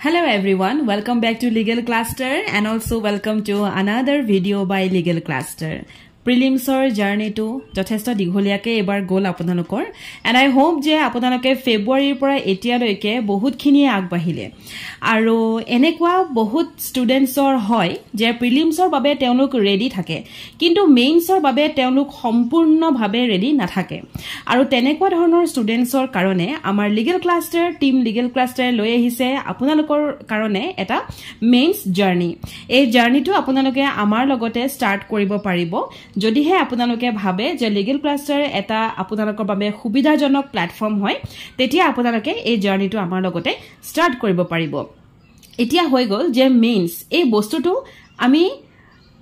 Hello everyone, welcome back to Legal Cluster and also welcome to another video by Legal Cluster. Prelims or journey to যথেষ্ট দীঘলীয়াকে এবাৰ গোল আপোনালোকৰ and I hope যে আপোনালোকে ফেব্ৰুৱাৰীৰ পৰা এতিয়ালৈকে বহুতখিনি আগবাঢ়িলে আৰু এনেকুৱা বহুত ষ্টুডেন্টছৰ হয় যে প্ৰিলিমছৰ বাবে তেওঁলোক ৰেডি থাকে কিন্তু মেইনছৰ বাবে তেওঁলোক সম্পূৰ্ণভাৱে ৰেডি নাথাকে আৰু তেনেকুৱা ধৰণৰ ষ্টুডেন্টছৰ কাৰণে আমাৰ legal cluster team legal cluster লৈ আহিছে আপোনালোকৰ কাৰণে এটা মেইনছ জাৰ্নি এই জাৰ্নিটো আপোনালোকে আমাৰ লগতে ষ্টাৰ্ট কৰিব পাৰিব যদিহে আপোনালোকে ভাবে যে লিগেল ক্লাষ্টাৰ এটা আপোনালোকৰ বাবে সুবিধাজনক প্ল্যাটফৰ্ম হয় তেতিয়া আপোনালোকে এই জাৰ্নিটো আমাৰ লগতে ষ্টাৰ্ট কৰিব পাৰিব এতিয়া হৈ গল যে মেইনছ এই বস্তুটো আমি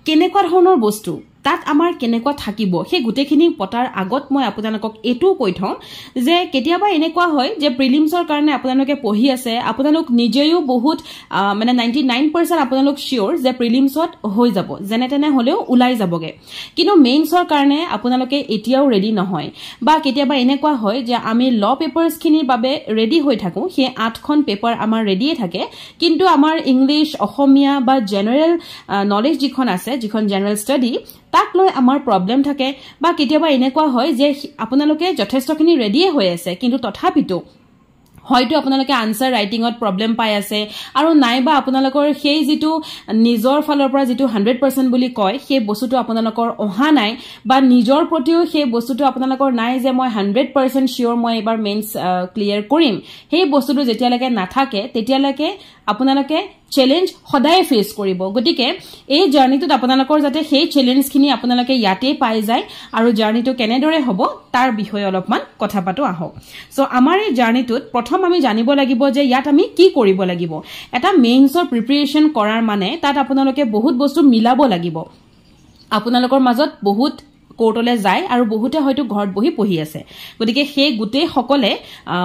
কেনেকুৱা ধৰণৰ বস্তু তাত আমাৰ কেনেকুৱা থাকিব সেই গুটেখিনি পটাৰ আগত মই আপোনালোকক এটো কৈ থওঁ যে কেতিয়াবা এনেকুৱা হয় যে প্ৰিলিমছৰ কাৰণে আপোনালোকে পঢ়ি আছে আপোনালোক নিজেও বহুত মানে 99% আপোনালোক শিওৰ যে প্ৰিলিমছত হৈ যাব যেনে তেনে হলেও উলাই যাবগে কিন্তু মেইনছৰ কাৰণে আপোনালোকে এতিয়াও ৰেডি নহয় বা কেতিয়াবা এনেকুৱা হয় যে আমি ল পেপাৰছ খিনিৰ বাবে ৰেডি হৈ থাকো সেই 8খন পেপাৰ আমাৰ ৰেডিয়ে থাকে কিন্তু আমাৰ ইংলিশ অসমীয়া বা জেনাৰেল নলেজ যিখন আছে যিখন জেনাৰেল ষ্টাডি তাক লৈ আমাৰ প্ৰবলেম থাকে বা কেতিয়াবা এনেকুৱা হয় যে আপোনালোকে যথেষ্টখিনি ৰেডিয়ে হৈ আছে কিন্তু তথাপিতো হয়তো আপোনালোকে আনসাৰ ৰাইটিংত প্ৰবলেম পাই আছে আৰু নাইবা আপোনালোকৰ সেই যেটো নিজৰ ফালৰ পৰা যেটো 100% বুলি কয় সেই বস্তুটো আপোনালোকৰ অহা নাই বা নিজৰ প্ৰতিও সেই বস্তুটো আপোনালোকৰ নাই যে মই 100% শিওৰ মই এবাৰ মেইনছ ক্লিয়াৰ কৰিম সেই বস্তুটো যেতিয়ালৈকে নাথাকে তেতিয়ালৈকে আপোনালোকে চ্যালেঞ্জ সদায় ফেস কৰিব গটিকে এই জাৰ্নিটোত আপোনালোকৰ যাতে সেই চ্যালেঞ্জখিনি আপোনালোকে ইয়াতে পাই যায় আৰু জাৰ্নিটো কেনেদৰে হ'ব তাৰ বিষয়ে অলপমান কথা পাতো আহক সো আমাৰ এই জাৰ্নিটোত প্ৰথম আমি জানিব লাগিব যে ইয়াত আমি কি কৰিব লাগিব এটা মেইনছৰ প্ৰিপাৰেচন কৰাৰ মানে তাত আপোনালোকে বহুত বস্তু মিলাব লাগিব আপোনালোকৰ মাজত বহুত কোৰ্টলে যায় আৰু বহুতে হয়তো ঘৰত বহি পঢ়ি আছে গতিকে সেই গুটে সকলে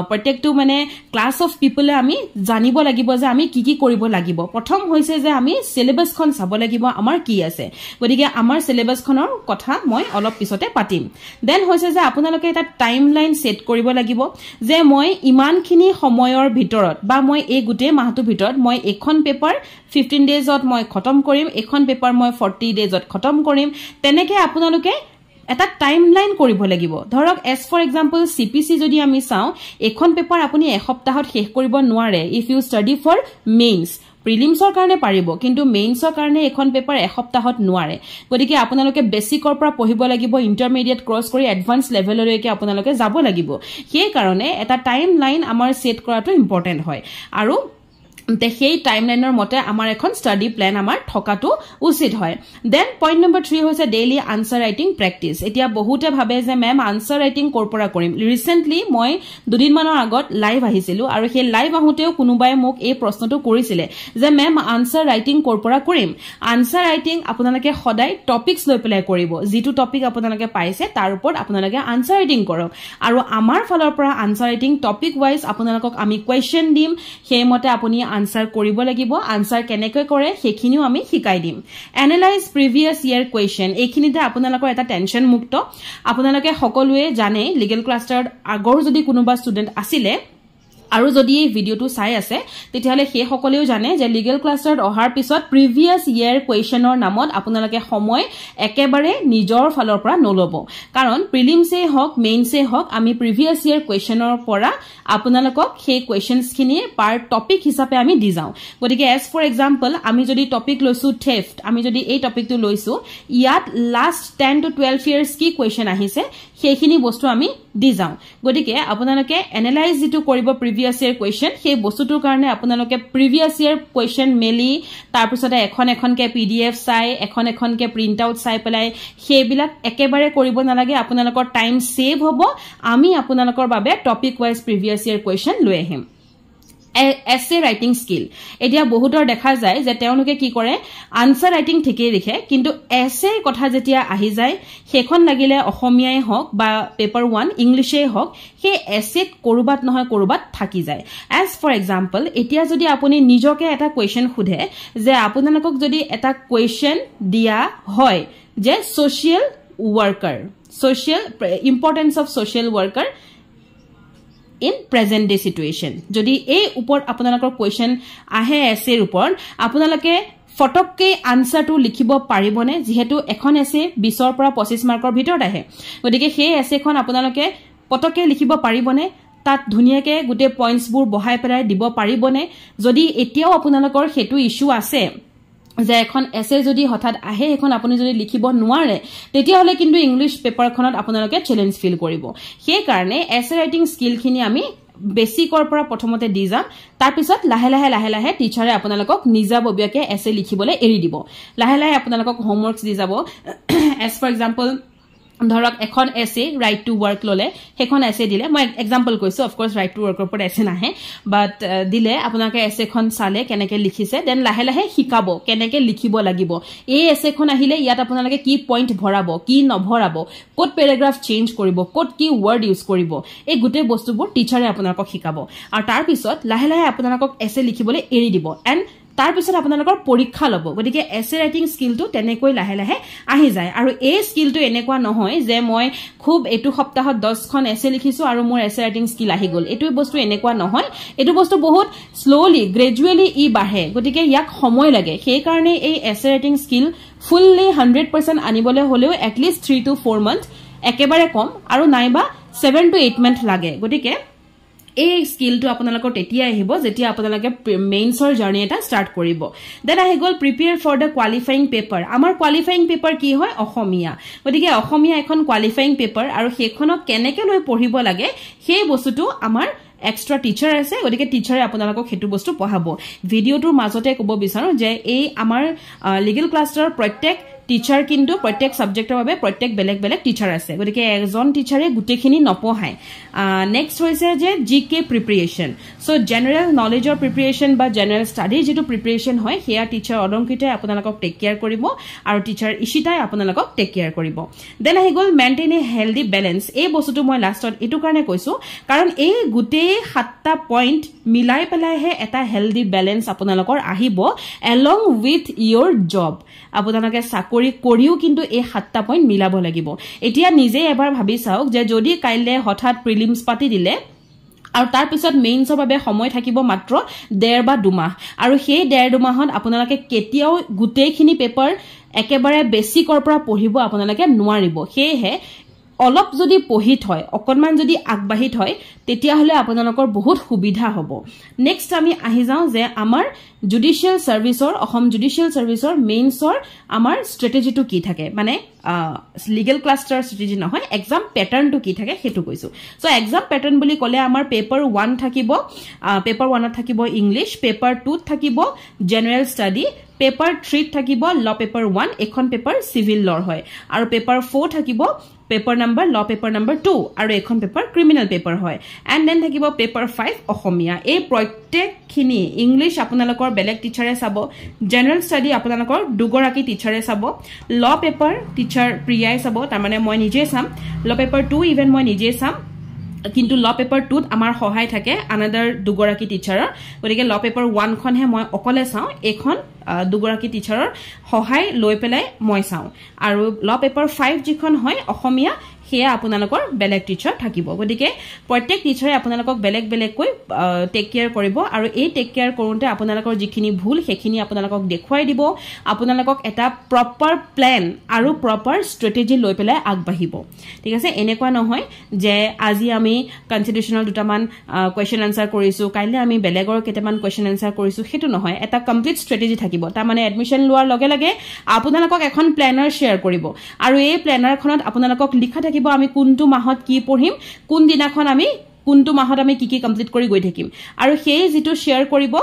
প্ৰত্যেকটো মানে ক্লাস অফ পিপলে আমি জানিব লাগিব যে আমি কি কৰিব লাগিব প্ৰথম হৈছে যে আমি সিলেবাসখন চাব লাগিব আমাৰ কি আছে গতিকে আমাৰ সিলেবাসখনৰ কথা মই অলপ পিছতে পাতিম দেন হৈছে যে আপোনালোকে এটা টাইমলাইন সেট কৰিব লাগিব যে মই ইমানখিনি সময়ৰ ভিতৰত বা মই এই গুটে মাহটো ভিতৰত মই এখন পেপাৰ 15 ডেজত মই খতম কৰিম এখন পেপাৰ মই 40 ডেজত খতম কৰিম তেনেকে আপোনালোকে এটা টাইমলাইন কৰিব লাগিব ধৰক এজ ফৰ এক্সাম্পল সিপিসি যদি আমি চাও এখন পেপাৰ আপুনি এসপ্তাহত শেষ কৰিব নোৱাৰে if you study for mains প্ৰিলিমছৰ কাৰণে পাৰিব কিন্তু মেইনছৰ কাৰণে এখন পেপাৰ এসপ্তাহত নোৱাৰে গতিকে আপোনালোকে বেসিকৰ পৰা পঢ়িব লাগিব ইন্টাৰমিডিয়েট ক্ৰছ কৰি এডভান্স লেভেললৈকে আপোনালোকে যাব লাগিব সেই কাৰণে এটা টাইমলাইন আমাৰ সেট কৰাটো ইম্পৰ্টেন্ট হয় আৰু সেই টাইমলাইনৰ মতে আমাৰ এখন ষ্টাডি প্ল্যান আমাৰ থকাটো উচিত হয় দেন পইণ্ট নম্বৰ 3 হৈছে ডেইলি আনসাৰ ৰাইটিং প্ৰেক্টিস এতিয়া বহুতে ভাবে যে মেম আনসাৰ ৰাইটিং কৰপৰা কৰিম ৰিসেন্টলি মই দুদিন মানৰ আগত লাইভ আহিছিলো আৰু সেই লাইভ আহুতেও কোনোবাই মোক এই প্ৰশ্নটো কৰিছিলে যে মেম আনসাৰ ৰাইটিং কৰপৰা কৰিম আনসাৰ ৰাইটিং আপোনালোকে সদায় টপিকস লৈ পেলাই কৰিব যেটো টপিক আপোনালোকে পাইছে তাৰ ওপৰত আপোনালোকে আনসাৰ ৰাইটিং কৰক আৰু আমাৰ ফালৰ পৰা আনসাৰ ৰাইটিং টপিক ওয়াইজ আপোনালোকক আমি কোৱেশ্চন দিম সেইমতে আপুনি আনসাৰ কৰিব লাগিব আনসাৰ কেনেকৈ কৰে সেইখিনিও আমি শিকাই দিম এনালাইজ প্ৰিভিয়াস ইয়াৰ কোৱেশ্চন এইখিনিতে আপোনালোকৰ এটা টেনশন মুক্ত আপোনালোকে সকলোৱে জানে লিগেল ক্লাষ্টাৰত আগৰ যদি কোনোবা ষ্টুডেন্ট আছিলে আৰু যদি এই ভিডিওটো চাই আছে তেতিয়াহলে সেই সকলেও জানে যে লিগেল ক্লাষ্টাৰত অহাৰ পিছত প্ৰিভিয়াস ইয়াৰ কোৱেশ্চনৰ নামত আপোনালোকে সময় একেবাৰে নিজৰ ফালৰ পৰা নলব কাৰণ প্ৰিলিমছে হক মেইনছে হক আমি প্ৰিভিয়াস ইয়াৰ কোৱেশ্চনৰ পৰা আপোনালোকক সেই কোৱেশ্চনছখিনি পাৰ টপিক হিচাপে আমি দি যাও গতিকে এজ ফৰ এক্সাম্পল আমি যদি টপিক লৈছো থেফট আমি যদি এই টপিকটো লৈছো ইয়াত লাষ্ট 10 to 12 ইয়াৰ্স কি কোৱেশ্চন আহিছে সেইখিনি বস্তু আমি দি যাও গতিকে আপোনালোকে এনালাইজ যেটো কৰিব প্ৰিভিয়াস ইয়াৰ কোৱেশ্চন সেই বস্তুটোৰ কাৰণে আপোনালোকে প্ৰিভিয়াস ইয়াৰ কোৱেশ্চন মেলি তাৰ পিছতে এখনকে পিডিএফ চাই এখনকে প্ৰিন্ট আউট চাই পেলাই সেইবিলাক একেবাৰে কৰিব নালাগে আপোনালোকৰ টাইম সেভ হ'ব আমি আপোনালোকৰ বাবে টপিক ওয়াইজ প্ৰিভিয়াস ইয়াৰ কোৱেশ্চন লৈ আহিম essay writing skill এতিয়া বহুতৰ দেখা যায় যে তেওঁলোকে কি কৰে আনসাৰ ৰাইটিং ঠিকই লিখে কিন্তু essay কথা যেতিয়া আহি যায় হেখন লাগিলে অসমীয়াই হওক বা পেপাৰ 1 ইংলিশে হওক হে essay কৰবাত নহয় কৰবাত থাকি যায় as for example এতিয়া যদি আপুনি নিজকে এটা কোৱেশ্চন খুধে যে আপোনালোকক যদি এটা কোৱেশ্চন দিয়া হয় যে social importance of social worker in present day situation যদি এই উপৰ আপোনালোকৰ কোৱেশ্চন আহে এছেৰ উপৰ আপোনালোকে ফটককে আনসাৰটো লিখিব পাৰিবনে যেহেতু এখন এছে 20 পৰা 25 মাৰ্কৰ ভিতৰত আহে গতিকে সেই এছেখন আপোনালোকে পটককে লিখিব পাৰিবনে তাত ধুনিয়াকে গুটে পইণ্টছবোৰ বহাই পেলাই দিব পাৰিবনে যদি এতিয়াও আপোনালোকৰ হেতু ইস্যু আছে যে এখন এছে যদি হঠাৎ আহে এখন আপুনি যদি লিখিব নোৱাৰে তেতিয়া হলে কিন্তু ইংলিশ পেপাৰখনত আপোনালোকে চ্যালেঞ্জ ফিল কৰিব সেই কাৰণে এছে ৰাইটিং স্কিলখিনি আমি বেসিকৰ পৰা প্ৰথমতে দি যাম তাৰ পিছত লাহে লাহে টিচাৰে আপোনালোকক নিজাববিয়াকে এছে লিখিবলৈ এৰি দিব লাহে লাহে আপোনালোকক হোমৱৰ্কছ দি যাব এজ ফৰ এক্সাম্পল ধৰক এখন এছে ৰাইট টু ওয়াৰ্ক ললে হেখন এছে দিলে মই এক্সাম্পল কৈছো অফ কোৰ্স ৰাইট টু ওয়াৰ্কৰ পৰা এছে নাহে বাট দিলে আপোনালোকে এছেখন চালে কেনেকে লিখিছে দেন লাহে লাহে শিকাব কেনেকে লিখিব লাগিব এই এছেখন আহিলে ইয়াত আপোনালোকে কি পইণ্ট ভৰাব কি নভৰাব কোড প্যাৰাগ্ৰাফ চেঞ্জ কৰিব কোড কি ওয়াৰ্ড ইউজ কৰিব এই গুটে বস্তুবোৰ টিচাৰে আপোনালোকক শিকাব আৰু তাৰ পিছত লাহে লাহে আপোনালোকক এছে লিখিবলৈ এৰি দিব এন্ড তাৰ পিছত আপোনালোকৰ পৰীক্ষা লব গতিকে এছে ৰাইটিং স্কিলটো তেনেকৈ লাহে লাহে আহি যায় আৰু এই স্কিলটো এনেকুৱা নহয় যে মই খুব এটো সপ্তাহত 10 খন এছে লিখিছো আৰু মোৰ এছে ৰাইটিং স্কিল আহি গল এটো বস্তু এনেকুৱা নহয় এটো বস্তু বহুত স্লোলি গ্ৰেজুৱেলি ই বাঢ়ে গতিকে ইয়াক সময় লাগে সেই কাৰণে এই এছে ৰাইটিং স্কিল ফুললি 100% আনিবলৈ হলেও এট লিষ্ট 3 to 4 মান্থ একেবাৰে কম আৰু নাইবা 7 to 8 মান্থ লাগে গতিকে এই স্কিলটো আপোনালোকৰ তেতিয়া আহিব যেতিয়া আপোনালোকে মেইনছৰ জাৰ্নি এটা ষ্টাৰ্ট কৰিব দেন আহি গল prepare for the qualifying paper আমাৰ কোৱালিফাইং পেপাৰ কি হয় অসমীয়া গতিকে অসমীয়া এখন কোৱালিফাইং পেপাৰ আৰু হেখনক কেনেকে লৈ পঢ়িব লাগে সেই বস্তুটো আমাৰ এক্সট্ৰা টিচাৰ আছে গতিকে টিচাৰে আপোনালোকক হেতু বস্তু পঢ়াব ভিডিওটোৰ মাজতে ক'ব বিচাৰো যে এই আমাৰ লিগেল ক্লাছৰ প্ৰত্যেক টিচাৰ কিন্তু প্ৰত্যেক সাবজেক্টৰ বাবে প্ৰত্যেক বেলেগ বেলেগ টিচাৰ আছে গতিকে এজন টিচাৰে গুটেখিনি নপঢ়ায় নেক্সট হৈছে যে জিকে প্ৰিপাৰেচন সো জেনাৰেল নলেজৰ প্ৰিপাৰেচন বা জেনাৰেল ষ্টাডি যেটো প্ৰিপাৰেচন হয় হেয়া টিচাৰ অলংকিতাই আপোনালোকক টেক কেয়াৰ কৰিব আৰু টিচাৰ ইশিতাই আপোনালোকক টেক কেয়াৰ কৰিব দেন আহি গল মেইনটেইন এ হেলদি বেলেন্স এই বস্তুটো মই লাষ্টত এটো কাৰণে কৈছো কাৰণ এই গুটে 7টা পইণ্ট মিলাই পেলাইহে এটা হেলদি বেলেন্স আপোনালোকৰ আহিব এলং উইথ ইয়োৰ জব আপোনালোকে চাকৰি কৰিও কিন্তু এই 7টা পইণ্ট মিলাব লাগিব এতিয়া নিজে এবাৰ ভাবি চাওক যে যদি কাইলে হঠাৎ প্ৰিলিমছ পাতি দিলে আৰু তাৰ পিছত মেইনছৰ বাবে সময় থাকিব মাত্ৰ 1.5 বা 2 মাহ আৰু সেই 1.5 মাহত আপোনালোকে কেতিয়াও গুটেখিনি পেপাৰ একেবাৰে বেসিকৰ পৰা পঢ়িব আপোনালোকে নোৱাৰিব হেহে অলপ যদি পঢ়িত হয় অকনমান যদি আগবাহিত হয় তেতিয়া হলে আপোনালোকৰ বহুত সুবিধা হ'ব নেক্সট আমি আহি যাও যে আমাৰ জুডিশিয়াল সাৰ্ভিসৰ অসম জুডিশিয়াল সাৰ্ভিসৰ মেইনছৰ আমাৰ ষ্ট্ৰেটেজিটো কি থাকে মানে লিগেল ক্লাষ্টাৰ ষ্ট্ৰেটেজি নহয় এক্সাম প্যাটাৰ্নটো কি থাকে হেতু কৈছো সো এক্সাম প্যাটাৰ্ন বুলি কলে আমাৰ পেপাৰ 1 থাকিব পেপাৰ 1 ত থাকিব ইংলিশ পেপাৰ 2 ত থাকিব জেনাৰেল ষ্টাডি পেপাৰ 3 ত থাকিব ল পেপাৰ 1 এখন পেপাৰ সিভিল লৰ হয় আৰু পেপাৰ 4 থাকিব পেপাৰ নাম্বাৰ ল পেপাৰ নাম্বাৰ 2 আৰু এখন পেপাৰ ক্ৰিমিনাল পেপাৰ হয় এন্ড দেন থাকিব পেপাৰ 5 অসমীয়া এই প্ৰত্যেকখিনি ইংলিশ আপোনালোকৰ বেলেগ টিচাৰে চাব জেনাৰেল ষ্টাডি আপোনালোকৰ দুগৰাকী টিচাৰে চাব ল পেপাৰ টিচাৰ প্ৰিয়াই চাব তাৰ মানে মই নিজে চাম ল পেপাৰ 2 ইভেন মই নিজে চাম কিন্তু ল পেপাৰ 2 ত আমাৰ সহায় থাকে আনাদাৰ দুগৰাকী টিচাৰৰ গতিকে ল পেপাৰ 1 খনহে মই অকলে চাওঁ এখন দুগৰাকী টিচাৰৰ সহায় লৈ পেলাই মই চাওঁ আৰু ল পেপাৰ 5 যিখন হয় অসমীয়া হেয়া আপোনালোকৰ বেলেগ টিচাৰ থাকিব গতিকে প্ৰত্যেক টিচাৰে আপোনালোকক বেলেগ বেলেগকৈ টেক কেয়াৰ কৰিব আৰু এই টেক কেয়াৰ কৰোতে আপোনালোকৰ যিখিনি ভুল হেখিনি আপোনালোকক দেখুৱাই দিব আপোনালোকক এটা প্ৰপাৰ প্ল্যান আৰু প্ৰপাৰ ষ্ট্ৰেটেজি লৈ পেলাই আগবাঢ়িব ঠিক আছে এনেকুৱা নহয় যে আজি আমি কনস্টিটিউশনাল দুটামান কোৱেশ্চন আনসাৰ কৰিছো কাইলে আমি বেলেগৰ কেইটামান কোৱেশ্চন আনসাৰ কৰিছো হেতু নহয় এটা কমপ্লিট ষ্ট্ৰেটেজি থাকিব তাৰ মানে এডমিশন লোৱাৰ লগে লগে আপোনালোকক এখন প্ল্যানাৰ শেয়াৰ কৰিব আৰু এই প্ল্যানাৰখনত আপোনালোকক লিখা থাকিব আমি কোনটো মাহত কি পঢ়িম কোন দিনাখন আমি কোনটো মাহত আমি কি কমপ্লিট কৰি গৈ থাকিম আৰু সেই যেটো শেয়াৰ কৰিব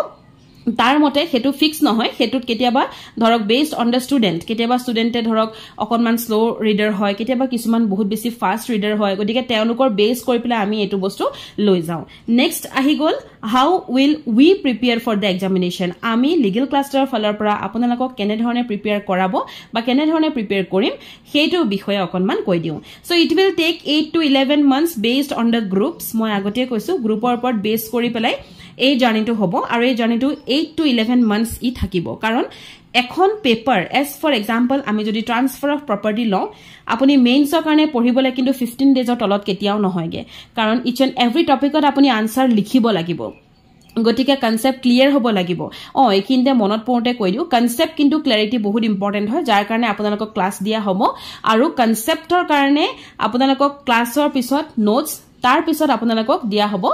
তাৰ মতে হেতু ফিক্স নহয় হেতুত কেতিয়াবা ধৰক বেসড অন দা ষ্টুডেন্ট কেতিয়াবা ষ্টুডেন্টে ধৰক অকনমান স্লো ৰিডাৰ হয় কেতিয়াবা কিছুমান বহুত বেছি ফাষ্ট ৰিডাৰ হয় গতিকে তেওঁলোকৰ বেস কৰি পেলাই আমি এটো বস্তু লৈ যাও নেক্সট আহি গল how will we prepare for the examination আমি লিগেল ক্লাষ্টাৰৰ ফালৰ পৰা আপোনালোকক কেনে ধৰণে প্ৰিপেয়াৰ কৰাব বা কেনে ধৰণে প্ৰিপেয়াৰ কৰিম সেইটো বিষয়ে অকনমান কৈ দিও so it will take 8 to 11 months based on the groups মই আগতে কৈছো গ্ৰুপৰ ওপৰত বেস কৰি পেলাই এই জাৰ্নিটো হ'ব আৰু এই জাৰ্নিটো 8 to 11 months ই থাকিব কাৰণ এখন পেপাৰ এজ ফৰ এক্সাম্পল আমি যদি ট্ৰান্সফাৰ অফ প্ৰপাৰ্টি লওঁ আপুনি মেইনছৰ কাৰণে পঢ়িবলৈ কিন্তু 15 ডেজৰ তলত কেতিয়াও নহয়গে কাৰণ ইচ এণ্ড এভৰি টপিকত আপুনি আনসাৰ লিখিব লাগিব গতিকে কনসেপ্ট ক্লিয়াৰ হ'ব লাগিব এইখিনিতে মনত পৰোতে কৈ দিও কনসেপ্ট কিন্তু ক্লাৰিটি বহুত ইম্পৰ্টেন্ট হয় যাৰ কাৰণে আপোনালোকক ক্লাছ দিয়া হ'ব আৰু কনসেপ্টৰ কাৰণে আপোনালোকক ক্লাছৰ পিছত নোটছ তাৰ পিছত আপোনালোকক দিয়া হ'ব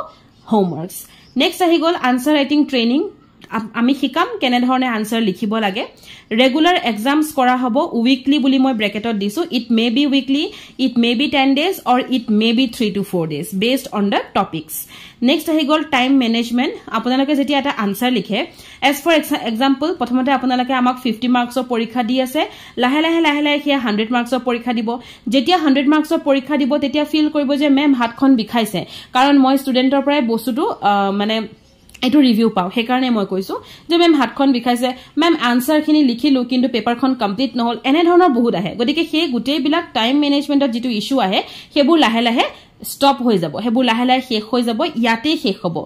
হোমৱৰ্কছ নেক্সট আহি গ'ল আনসাৰ ৰাইটিং ট্ৰেইনিং আমি শিকাম কেনে ধৰণে আনসাৰ লিখিব লাগে ৰেগুলাৰ এক্সামস কৰা হ'ব উইকলি বুলি মই ব্ৰেকেটত দিছো it may be weekly it may be 10 days or it may be 3 to 4 days based on the topics next ahi gol time management আপোনালোকে যেতি এটা আনসাৰ লিখে as for example প্ৰথমতে আপোনালোকে আমাক 50 মাৰ্কছৰ পৰীক্ষা দি আছে লাহে লাহে হে 100 মাৰ্কছৰ পৰীক্ষা দিব যেতিয়া 100 মাৰ্কছৰ পৰীক্ষা দিব তেতিয়া ফিল কৰিব যে মেম হাতখন বিখাইছে কাৰণ মই ষ্টুডেন্টৰ পৰাই বস্তুটো মানে এটো ৰিভিউ পাও হে কাৰণে মই কৈছো যে মেম হাতখন বিখাইছে মেম আনসাৰখিনি লিখিলো কিন্তু পেপাৰখন কমপ্লিট নহল এনে ধৰণৰ বহুত আহে গতিকে হে গুটেই বিলাক টাইম মেনেজমেন্টৰ যেটো ইস্যু আহে হেবু লাহে লাহে স্টপ হৈ যাব হেবু লাহে লাহে শেষ হৈ যাব ইয়াতে শেষ হ'ব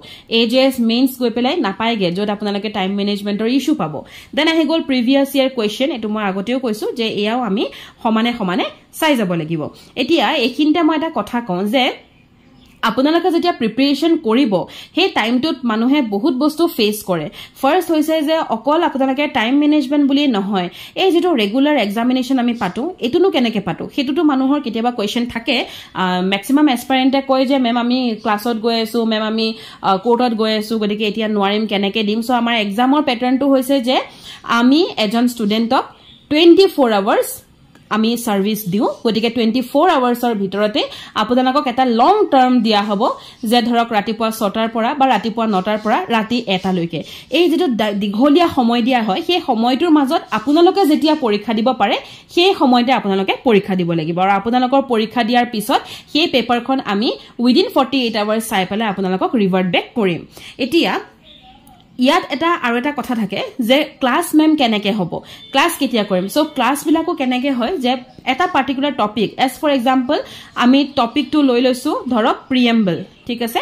এজেএস মেইনস গৈ পেলাই নাপায়গে যত আপোনালোকে টাইম মেনেজমেন্টৰ ইস্যু পাব দেন আহি গল প্ৰিভিয়াস ইয়াৰ কোৱেশ্চন এটো মই আগতেও কৈছো যে এয়াও আমি সমানে সমানে চাই যাব লাগিব এতিয়া এখিনতে মই এটা কথা কওঁ যে আপোনালোকে যেতিয়া প্ৰিপাৰেচন কৰিব হে টাইমটোত মানুহে বহুত বস্তু ফেস কৰে ফাৰ্স্ট হৈছে যে অকল আপোনালোকে টাইম মেনেজমেন্ট বুলি নহয় এই যেটো ৰেগুলাৰ এক্সামিনেশন আমি পাতো এটুনো কেনেকে পাতো হেতুটো মানুহৰ কেতিয়াবা কোৱেশ্চন থাকে ম্যাক্সিমাম এসপাৰেন্টে কয় যে মেম আমি ক্লাছত গৈ আছো মেম আমি কোৰ্টত গৈ আছো গতিকে এতিয়া নোৱাৰিম কেনেকে দিম সো আমাৰ এক্সামৰ প্যাটাৰ্নটো হৈছে যে আমি এজন ষ্টুডেন্টক 24 আৱাৰ্স আমি সাৰ্ভিস দিও গতিকে 24 আৱাৰ্সৰ ভিতৰতে আপোনালোকক এটা লং টাৰ্ম দিয়া হ'ব যে ধৰক ৰাতিপুৱা 6টাৰ পৰা বা ৰাতিপুৱা 9টাৰ পৰা ৰাতি 1টা লৈকে এই যেটো দীঘলীয়া সময় দিয়া হয় সেই সময়টোৰ মাজত আপোনালোকে যেতিয়া পৰীক্ষা দিব পাৰে সেই সময়তে আপোনালোকে পৰীক্ষা দিব লাগিব আৰু আপোনালোকৰ পৰীক্ষা দিয়াৰ পিছত সেই পেপাৰখন আমি উইদিন 48 আৱাৰ্স চাই পেলাই আপোনালোকক ৰিভাৰ্ট বেক কৰিম এতিয়া ইয়াত এটা আৰু এটা কথা থাকে যে ক্লাস মেম কেনেকে হ'ব ক্লাস কেতিয়া কৰিম সো ক্লাস বিলাকো কেনেকে হয় যে এটা particular topic as for example আমি টপিকটো লৈ লৈছো ধৰক প্ৰিএম্বল ঠিক আছে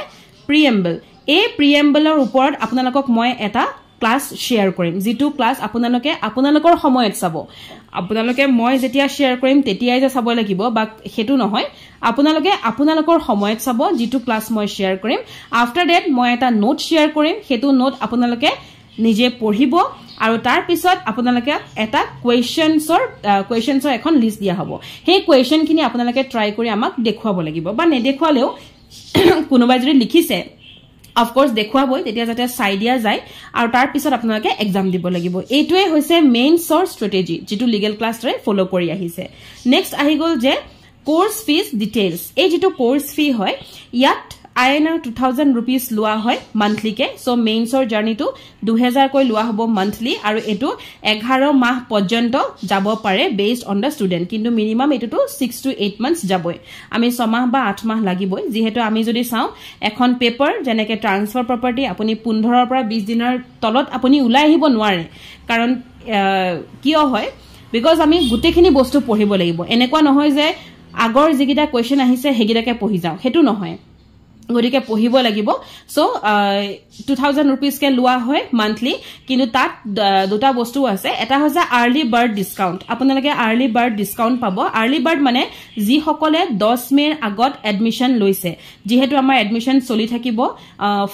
প্ৰিএম্বল এই প্ৰিএম্বলৰ ওপৰত আপোনালোকক মই এটা ক্লাস শেয়াৰ কৰিম যেটো ক্লাস আপোনালোকৰ সময়ত চাব আপোনালোকে মই যেতিয়া শেয়াৰ কৰিম তেতিয়াই যে চাব লাগিব বা হেতু নহয় আপোনালোকৰ সময়ত চাব যেটো ক্লাস মই শেয়াৰ কৰিম আফটাৰ দ্যাট মই এটা নোট শেয়াৰ কৰিম হেতু নোট আপোনালোকে নিজে পঢ়িব আৰু তাৰ পিছত আপোনালোকে এটা কোৱেশ্চনছৰ এখন লিষ্ট দিয়া হ'ব সেই কোৱেশ্চনখিনি আপোনালোকে ট্ৰাই কৰি আমাক দেখুৱাব লাগিব বা নেদেখুৱালেও কোনোবাই যদি লিখিছে of course দেখুৱাবই তেতিয়া যাতে চাই দিয়া যায় আৰু তাৰ পিছত আপোনালোকে এক্সাম দিব লাগিব এইটোৱে হৈছে মেইন সোৰ্স স্ট্ৰেটেজি যেটো লিগ্যাল ক্লাছৰে ফলো কৰি আহিছে নেক্সট আহি গল যে কোর্স ফিস ডিটেইলস এই যেটো কোর্স ফি হয় ইয়াত INR 2000 rupees লোৱা হয় মান্থলি কে সো মেইনছৰ জাৰ্নিটো 2000 কৈ লোৱা হ'ব মান্থলি আৰু এটো 11 মাহ পৰ্যন্ত যাব পাৰে বেসড অন দা ষ্টুডেন্ট কিন্তু মিনিমাম এটো 6 to 8 months যাবই আমি 6 মাহ বা 8 মাহ লাগিবই যেহেতু আমি যদি চাও এখন পেপাৰ যেনেকে ট্ৰান্সফাৰ প্ৰপাৰ্টি আপুনি 15 পৰা 20 দিনৰ তলত আপুনি উলাই আহিব নোৱাৰে কাৰণ কিয় হয় বিকজ আমি গুটেখিনি বস্তু পঢ়িব লাগিব এনেকুৱা নহয় যে আগৰ যিকিটা কোৱেশ্চন আহিছে হেগিটাকে পঢ়ি যাও হেতু নহয় গতিকে পঢ়িব লাগিব সো 2000 rupees কে লোৱা হয় মান্থলি কিন্তু তাত দুটা বস্তু আছে এটা হৈছে আৰ্লি বাৰ্ড ডিসকাউন্ট আপোনালোকে আৰ্লি বাৰ্ড ডিসকাউন্ট পাব আৰ্লি বাৰ্ড মানে যি সকলে 10 মেৰ আগত এডমিশন লৈছে যেহেতু আমাৰ এডমিশন চলি থাকিব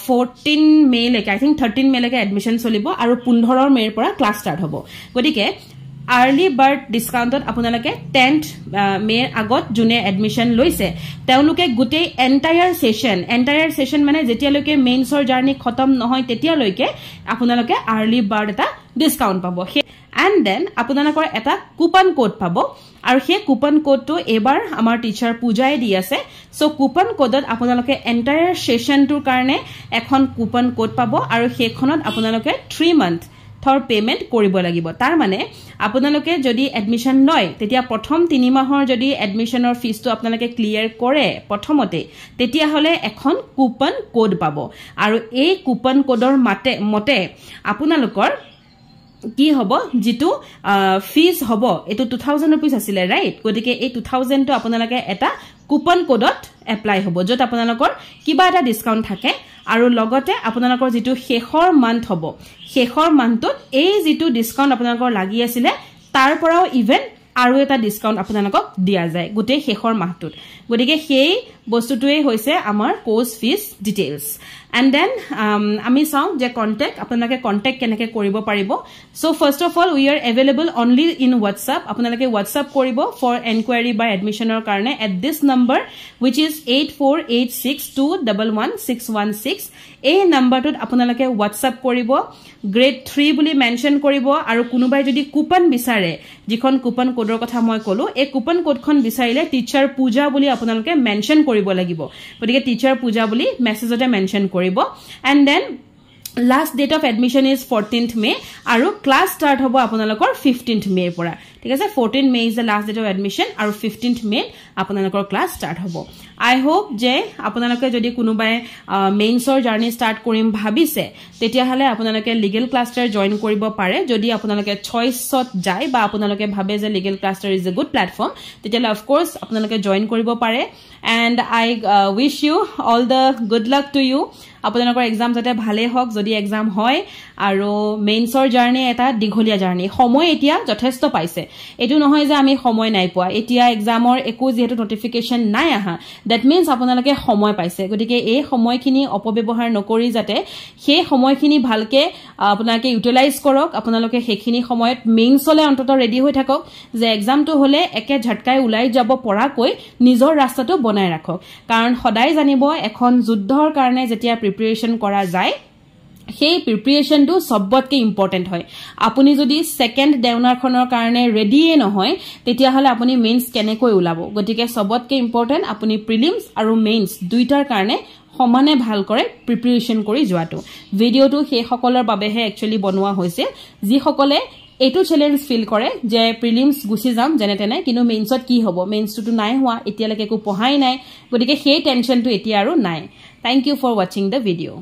14 মে লৈকে আই থিংক 13 মে লৈকে এডমিশন চলিব আৰু 15 মেৰ পৰা ক্লাস ষ্টাৰ্ট হ'ব গতিকে আৰ্লি বাৰ্ড ডিসকাউন্টত আপোনালোকে 10th মেৰ আগত জুনে এডমিশন লৈছে তেওঁলোকে গুটেই এন্টায়াৰ সেশন মানে যেতিয়ালৈকে মেইনছৰ জাৰ্নি খতম নহয় তেতিয়ালৈকে আপোনালোকে আৰ্লি বাৰ্ড এটা ডিসকাউন্ট পাব এন্ড দেন আপোনালোকৰ এটা কুপন কোড পাব আৰু সেই কুপন কোডটো এবাৰ আমাৰ টিচাৰ পূজাই দি আছে সো কুপন কোডত আপোনালোকে এন্টায়াৰ সেশনটোৰ কাৰণে এখন কুপন কোড পাব আৰু সেইখনত আপোনালোকে 3 month থৰ পেমেন্ট কৰিব লাগিব তাৰ মানে আপোনালোকে যদি এডমিশন লয় তেতিয়া প্ৰথম 3 মাহৰ যদি এডমিশনৰ ফিসটো আপোনালোকে ক্লিয়াৰ কৰে প্ৰথমতে তেতিয়া হলে এখন কুপন কোড পাব আৰু এই কুপন কোডৰ মতে আপোনালোকৰ কি হ'ব যেটো ফিস হ'ব এটো 2000 rupees আছিল ৰাইট গতিকে এই 2000 টো আপোনালোকে এটা কুপন কোডত এপ্লাই হ'ব যত আপোনালোকৰ কিবা এটা ডিসকাউন্ট থাকে আৰু লগতে আপোনালোকৰ যেটো শেষৰ মান্থ হ'ব শেষৰ মান্থত এই যেটো ডিসকাউন্ট আপোনালোকৰ লাগি আছিল তাৰ পৰাও ইভেন আৰু এটা ডিসকাউন্ট আপোনালোকক দিয়া যায় গুটে শেষৰ মাহটোত গতিকে সেই বস্তুটোৱে হৈছে আমাৰ course fees details and then আমি চাও যে কন্টাক্ট আপোনালোকে কন্টাক্ট কেনেকে কৰিব পাৰিব so first of all we are available only in WhatsApp আপোনালোকে WhatsApp কৰিব for enquiry by admissionৰ কাৰণে at this number which is 8486211616 এই নম্বৰটোত আপোনালোকে WhatsApp কৰিব grade 3 বুলি মেনশন কৰিব আৰু কোনোবাই যদি কুপন বিচাৰে যিখন কুপন কোডৰ কথা মই কলো এই কুপন কোডখন বিচাৰিলে টিচাৰ পূজা বুলি আপোনালোকে মেনশন কৰিব লাগিব গতিকে টিচাৰ পূজা বুলি মেছেজতে মেনশন কৰিব and then last date of admission is 14th May আৰু class start হ'ব আপোনালোকৰ 15th May পৰা ঠিক আছে 14th May is the last date of admission আৰু 15th May আপোনালোকৰ class start হ'ব I hope যে আপোনালোকে যদি কোনোবাই মেইনছৰ জাৰ্নি স্টাৰ্ট কৰিম ভাবিছে তেতিয়া হলে আপোনালোকে লিগেল ক্লাষ্টাৰ জয়েন কৰিব পাৰে যদি আপোনালোকে চয়েছত যায় বা আপোনালোকে ভাবে যে legal cluster is a good platform তেতিয়া অফ কোৰ্স আপোনালোকে জয়েন কৰিব পাৰে and I wish you all the good luck to you আপোনালোকৰ এক্সাম যাতে ভালে হওক যদি এক্সাম হয় আৰু মেইনছৰ জাৰ্নি এটা দিঘলীয়া জাৰ্নি সময় এতিয়া যথেষ্ট পাইছে এটো নহয় যে আমি সময় নাই পোৱা এতিয়া এক্সামৰ একো যেহেতু নোটিফিকেশন নাই আহা that means আপোনালোকে সময় পাইছে গতিকে এই সময়খিনি অপব্যৱহাৰ নকৰি যাতে সেই সময়খিনি ভালকে আপোনালোকে ইউটিলাইজ কৰক আপোনালোকে সেইখিনি সময়ত মেইনছলে অন্তত ৰেডি হৈ থাকক যে এক্সামটো হলে একে ঝটকাই উলাই যাব পৰাকৈ নিজৰ ৰাস্তাটো বনাই ৰাখক কাৰণ সদায় জানিব এখন যুদ্ধৰ কাৰণে যেতিয়া প্ৰিপাৰেচন কৰা যায় সেই প্ৰিপাৰেচনটো সবতকে ইম্পৰ্টেন্ট হয় আপুনি যদি সেকেন্ড ডেউনাৰখনৰ কাৰণে ৰেডিয়ে নহয় তেতিয়া হলে আপুনি মেইনছ কেনেকৈ উলাব গতিকে সবতকে ইম্পৰ্টেন্ট আপুনি প্ৰিলিমছ আৰু মেইনছ দুইটাৰ কাৰণে সমানে ভাল কৰে প্ৰিপাৰেচন কৰি যোৱাটো ভিডিওটো সেই সকলৰ বাবেহে একচুয়ালি বনোৱা হৈছে যি সকলে এটো চ্যালেঞ্জ ফিল কৰে যে প্ৰিলিমছ গুছি যাম জেনে তেনে কিন্তু মেইনছত কি হ'ব মেইনছটো নাই হোৱা এতিয়ালৈকে একো পঢ়াই নাই গতিকে সেই টেনচনটো এতিয়া আৰু নাই thank you for watching the video